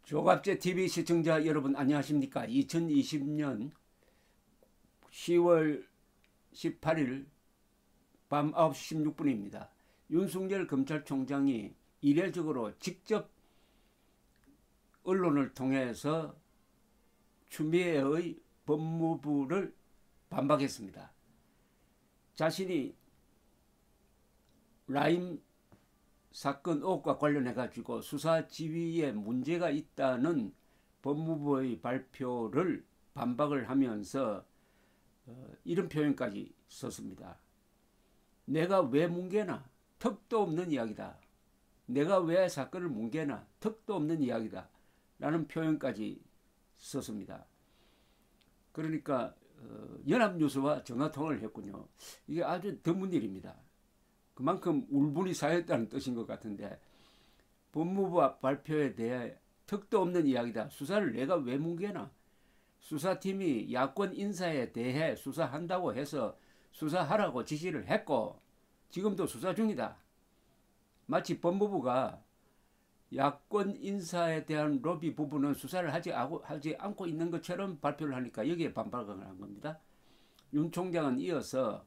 조갑제 TV 시청자 여러분 안녕하십니까? 2020년 10월 18일 밤 9시 16분입니다. 윤석열 검찰총장이 이례적으로 직접 언론을 통해서 추미애의 법무부를 반박했습니다. 자신이 라임 사건 의혹과 관련해 가지고 수사 지휘에 문제가 있다는 법무부의 발표를 반박을 하면서 이런 표현까지 썼습니다. 내가 왜 뭉개나 턱도 없는 이야기다. 내가 왜 사건을 뭉개나 턱도 없는 이야기다. 라는 표현까지 썼습니다. 그러니까 연합뉴스와 전화통화를 했군요. 이게 아주 드문 일입니다. 그만큼 울분이 쌓였다는 뜻인 것 같은데, 법무부 발표에 대해 턱도 없는 이야기다. 수사를 내가 왜 뭉개나. 수사팀이 야권 인사에 대해 수사한다고 해서 수사하라고 지시를 했고 지금도 수사 중이다. 마치 법무부가 야권 인사에 대한 로비 부분은 수사를 하지 않고 있는 것처럼 발표를 하니까 여기에 반박을 한 겁니다. 윤 총장은 이어서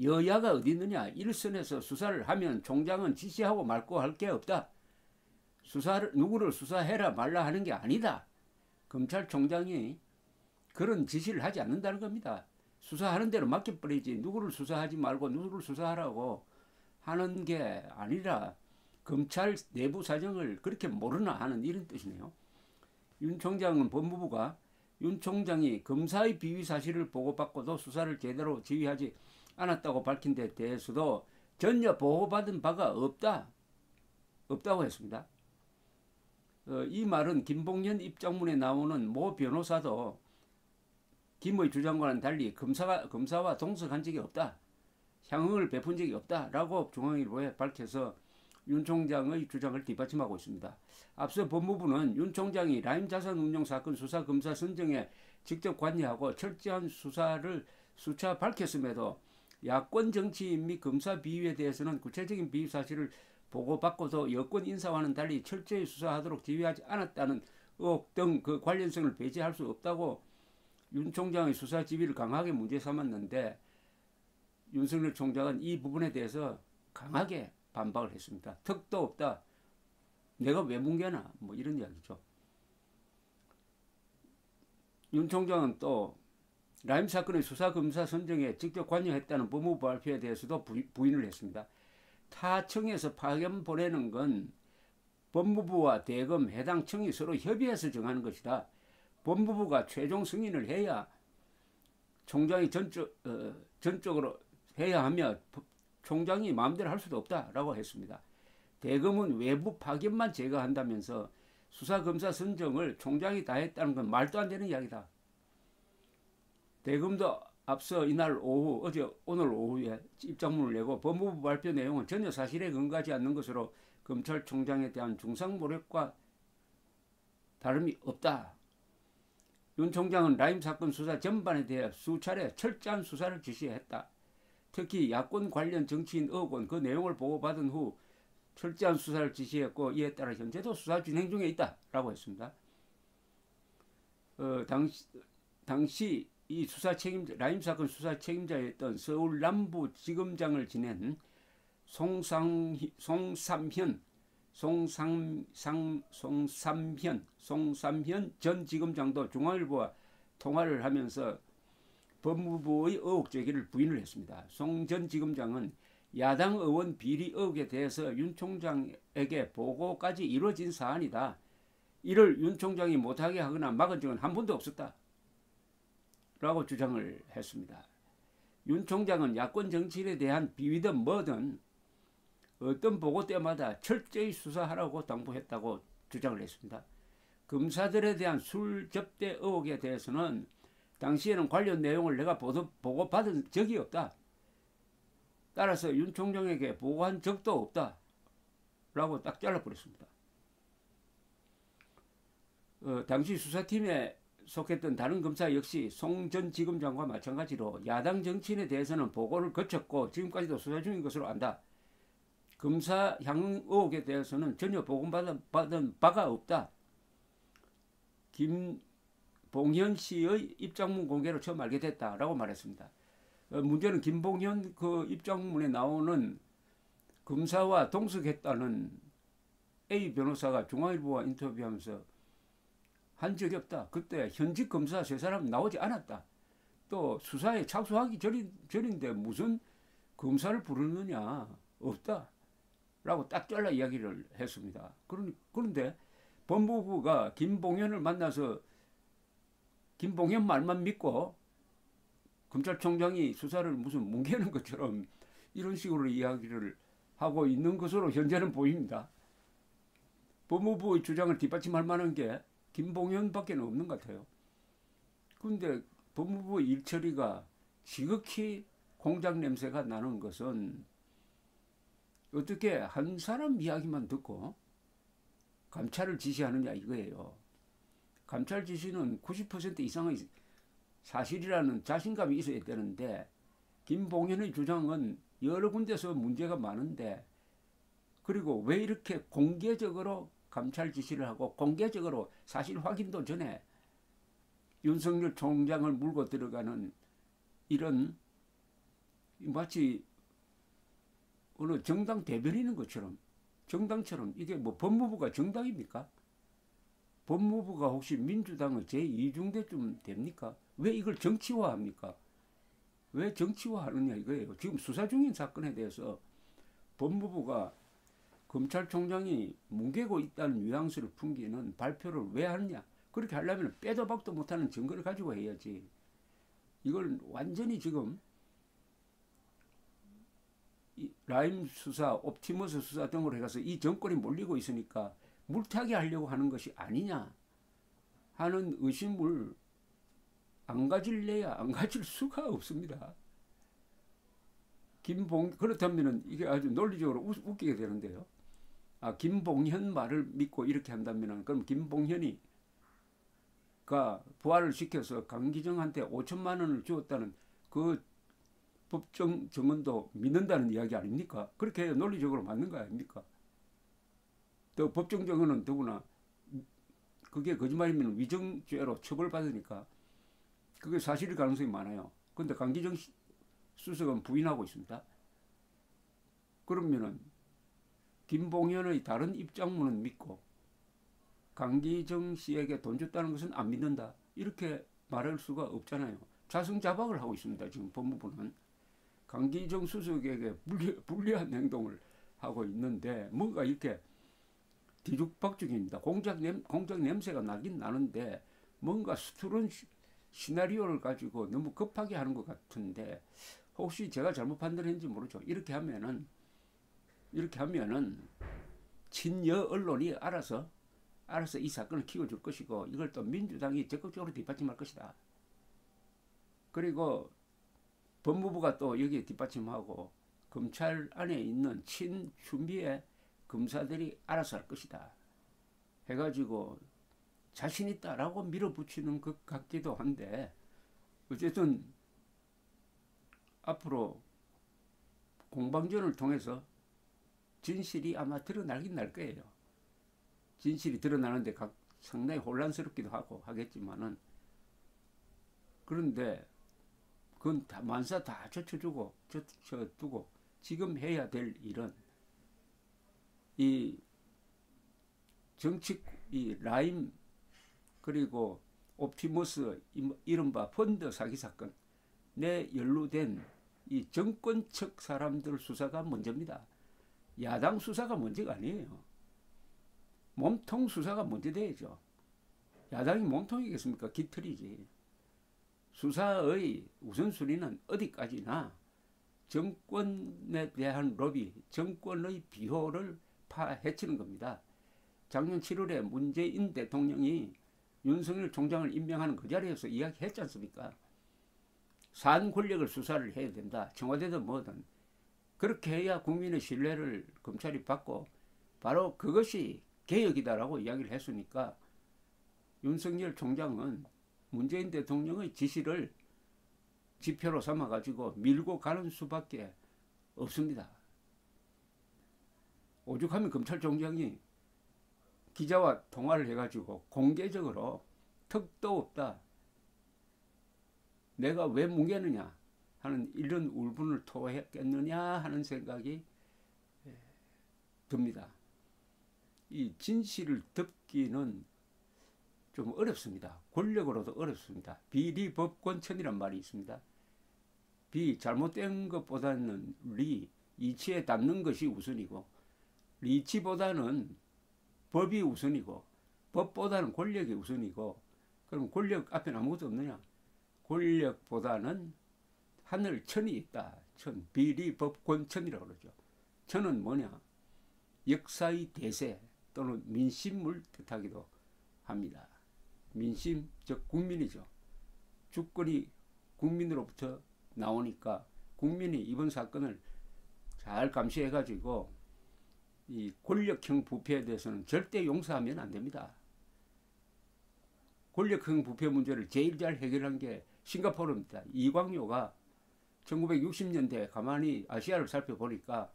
여야가 어디 있느냐. 일선에서 수사를 하면 총장은 지시하고 말고 할 게 없다. 누구를 수사해라 말라 하는 게 아니다. 검찰총장이 그런 지시를 하지 않는다는 겁니다. 수사하는 대로 맡겨버리지 누구를 수사하지 말고 누구를 수사하라고 하는 게 아니라 검찰 내부 사정을 그렇게 모르나 하는 이런 뜻이네요. 윤 총장은 법무부가 윤 총장이 검사의 비위 사실을 보고받고도 수사를 제대로 지휘하지 않았다고 밝힌 데 대해서도 전혀 보고받은 바가 없다고 했습니다. 이 말은 김봉현 입장문에 나오는 모 변호사도 김의 주장과는 달리 검사와 동석한 적이 없다. 향응을 베푼 적이 없다라고 중앙일보에 밝혀서 윤 총장의 주장을 뒷받침하고 있습니다. 앞서 법무부는 윤 총장이 라임 자산운용 사건 수사 검사 선정에 직접 관여하고 철저한 수사를 수차 밝혔음에도 야권 정치인 및 검사 비위에 대해서는 구체적인 비위 사실을 보고받고도 여권 인사와는 달리 철저히 수사하도록 지휘하지 않았다는 의혹 등 그 관련성을 배제할 수 없다고 윤 총장의 수사 지휘를 강하게 문제 삼았는데, 윤석열 총장은 이 부분에 대해서 강하게 반박을 했습니다. 턱도 없다. 내가 왜 뭉개나. 뭐 이런 이야기죠. 윤 총장은 또 라임 사건의 수사 검사 선정에 직접 관여했다는 법무부 발표에 대해서도 부인을 했습니다. 타 청에서 파견 보내는 건 법무부와 대검 해당 청이 서로 협의해서 정하는 것이다. 법무부가 최종 승인을 해야 총장이 전적으로 해야 하며 총장이 마음대로 할 수도 없다라고 했습니다. 대검은 외부 파견만 제거한다면서 수사검사 선정을 총장이 다 했다는 건 말도 안 되는 이야기다. 대검도 앞서 오늘 오후에 입장문을 내고 법무부 발표 내용은 전혀 사실에 근거하지 않는 것으로 검찰총장에 대한 중상모략과 다름이 없다. 윤 총장은 라임 사건 수사 전반에 대해 수차례 철저한 수사를 지시했다. 특히 야권 관련 정치인 의혹은 그 내용을 보고받은 후 철저한 수사를 지시했고 이에 따라 현재도 수사 진행 중에 있다라고 했습니다. 당시 이 라임 사건 수사 책임자였던 서울 남부지검장을 지낸 송삼현 전 지검장도 중앙일보와 통화를 하면서 법무부의 의혹 제기를 부인을 했습니다. 송 전 지검장은 야당 의원 비리 의혹에 대해서 윤 총장에게 보고까지 이루어진 사안이다. 이를 윤 총장이 못하게 하거나 막은 적은 한 번도 없었다. 라고 주장을 했습니다. 윤 총장은 야권 정치인에 대한 비위든 뭐든 어떤 보고 때마다 철저히 수사하라고 당부했다고 주장을 했습니다. 검사들에 대한 술 접대 의혹에 대해서는 당시에는 관련 내용을 내가 보고받은 적이 없다. 따라서 윤 총장에게 보고한 적도 없다. 라고 딱 잘라버렸습니다. 당시 수사팀에 속했던 다른 검사 역시 송 전 지검장과 마찬가지로 야당 정치인에 대해서는 보고를 거쳤고 지금까지도 수사 중인 것으로 안다. 검사 향응 의혹에 대해서는 전혀 보고받은 바가 없다. 김봉현 씨의 입장문 공개로 처음 알게 됐다라고 말했습니다. 문제는 김봉현 그 입장문에 나오는 검사와 동석했다는 A 변호사가 중앙일보와 인터뷰하면서 한 적이 없다. 그때 현직 검사 세 사람 나오지 않았다. 또 수사에 착수하기 전인데 무슨 검사를 부르느냐. 없다. 라고 딱 잘라 이야기를 했습니다. 그런데 법무부가 김봉현을 만나서 김봉현 말만 믿고 검찰총장이 수사를 무슨 뭉개는 것처럼 이런 식으로 이야기를 하고 있는 것으로 현재는 보입니다. 법무부의 주장을 뒷받침할 만한 게 김봉현밖에 없는 것 같아요. 그런데 법무부 일처리가 지극히 공작 냄새가 나는 것은 어떻게 한 사람 이야기만 듣고 감찰을 지시하느냐 이거예요. 감찰 지시는 90% 이상의 사실이라는 자신감이 있어야 되는데 김봉현의 주장은 여러 군데서 문제가 많은데 그리고 왜 이렇게 공개적으로 감찰 지시를 하고 공개적으로 사실 확인도 전에 윤석열 총장을 물고 들어가는 이런 마치 어느 정당 대변인인 것처럼 정당처럼 이게 뭐 법무부가 정당입니까? 법무부가 혹시 민주당의 제2중대쯤 됩니까? 왜 이걸 정치화합니까? 왜 정치화하느냐 이거예요. 지금 수사 중인 사건에 대해서 법무부가 검찰총장이 뭉개고 있다는 뉘앙스를 풍기는 발표를 왜 하느냐. 그렇게 하려면 빼도 박도 못하는 증거를 가지고 해야지. 이걸 완전히 지금 라임 수사, 옵티머스 수사 등으로 해서 이 정권이 몰리고 있으니까 물타기 하려고 하는 것이 아니냐 하는 의심을 안 가질래야 안 가질 수가 없습니다. 그렇다면 이게 아주 논리적으로 웃기게 되는데요. 김봉현 말을 믿고 이렇게 한다면 그럼 김봉현이 부활을 시켜서 강기정한테 5천만 원을 주었다는 그 법정 증언도 믿는다는 이야기 아닙니까? 그렇게 해야 논리적으로 맞는 거 아닙니까? 또 법정 증언은 더구나 그게 거짓말이면 위정죄로 처벌받으니까 그게 사실일 가능성이 많아요. 그런데 강기정 수석은 부인하고 있습니다. 그러면은 김봉현의 다른 입장문은 믿고 강기정 씨에게 돈 줬다는 것은 안 믿는다. 이렇게 말할 수가 없잖아요. 자승자박을 하고 있습니다. 지금 법무부는. 강기정 수석에게 불리한 행동을 하고 있는데 뭔가 이렇게 뒤죽박죽입니다. 공작 냄새가 나긴 나는데 뭔가 스트론 시나리오를 가지고 너무 급하게 하는 것 같은데 혹시 제가 잘못 판단했는지 모르죠. 이렇게 하면은 친여 언론이 알아서 이 사건을 키워줄 것이고 이걸 또 민주당이 적극적으로 뒷받침할 것이다. 그리고 법무부가 또 여기에 뒷받침하고 검찰 안에 있는 친추미애 검사들이 알아서 할 것이다. 해가지고 자신 있다라고 밀어붙이는 것 같기도 한데 어쨌든 앞으로 공방전을 통해서 진실이 아마 드러나긴 날 거예요. 진실이 드러나는데 상당히 혼란스럽기도 하고 하겠지만은 그런데 그건 다 만사 다 젖혀두고 지금 해야 될 일은 이 라임 그리고 옵티머스 이른바 펀드 사기 사건에 연루된 이 정권 측 사람들 수사가 먼저입니다. 야당 수사가 먼저가 아니에요. 몸통 수사가 먼저 돼야죠. 야당이 몸통이겠습니까? 깃털이지. 수사의 우선순위는 어디까지나 정권에 대한 로비, 정권의 비호를 파헤치는 겁니다. 작년 7월에 문재인 대통령이 윤석열 총장을 임명하는 그 자리에서 이야기했지 않습니까? 산 권력을 수사를 해야 된다. 청와대든 뭐든. 그렇게 해야 국민의 신뢰를 검찰이 받고 바로 그것이 개혁이다라고 이야기를 했으니까 윤석열 총장은 문재인 대통령의 지시를 지표로 삼아가지고 밀고 가는 수밖에 없습니다. 오죽하면 검찰총장이 기자와 통화를 해가지고 공개적으로 턱도 없다. 내가 왜 뭉개느냐 하는 이런 울분을 토했겠느냐 하는 생각이 듭니다. 이 진실을 덮기는 좀 어렵습니다. 권력으로도 어렵습니다. 비리법권천이란 말이 있습니다. 잘못된 것보다는 이치에 닿는 것이 우선이고, 리치보다는 법이 우선이고, 법보다는 권력이 우선이고, 그럼 권력 앞에 아무것도 없느냐? 권력보다는 하늘 천이 있다. 천, 비리법권천이라고 그러죠. 천은 뭐냐? 역사의 대세 또는 민심을 뜻하기도 합니다. 민심, 즉 국민이죠. 주권이 국민으로부터 나오니까 국민이 이번 사건을 잘 감시해가지고 이 권력형 부패에 대해서는 절대 용서하면 안 됩니다. 권력형 부패 문제를 제일 잘 해결한 게 싱가포르입니다. 이광요가 1960년대에 가만히 아시아를 살펴보니까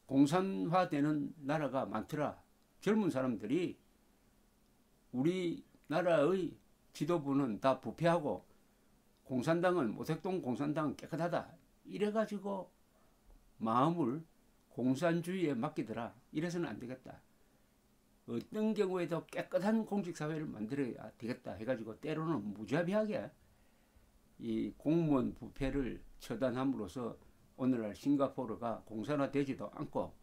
공산화되는 나라가 많더라. 젊은 사람들이 우리나라의 지도부는 다 부패하고 공산당은 모택동 공산당은 깨끗하다. 이래가지고 마음을 공산주의에 맡기더라. 이래서는 안 되겠다. 어떤 경우에도 깨끗한 공직사회를 만들어야 되겠다 해가지고 때로는 무자비하게 이 공무원 부패를 처단함으로써 오늘날 싱가포르가 공산화되지도 않고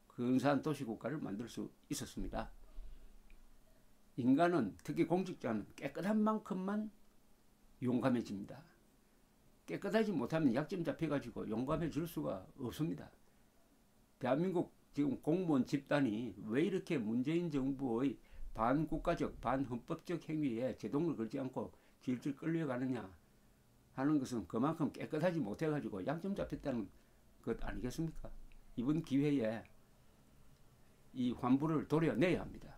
근사한 도시국가를 만들 수 있었습니다. 인간은, 특히 공직자는 깨끗한 만큼만 용감해집니다. 깨끗하지 못하면 약점 잡혀가지고 용감해질 수가 없습니다. 대한민국 지금 공무원 집단이 왜 이렇게 문재인 정부의 반국가적, 반헌법적 행위에 제동을 걸지 않고 질질 끌려가느냐 하는 것은 그만큼 깨끗하지 못해가지고 약점 잡혔다는 것 아니겠습니까? 이번 기회에 이 환부를 도려내야 합니다.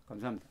감사합니다.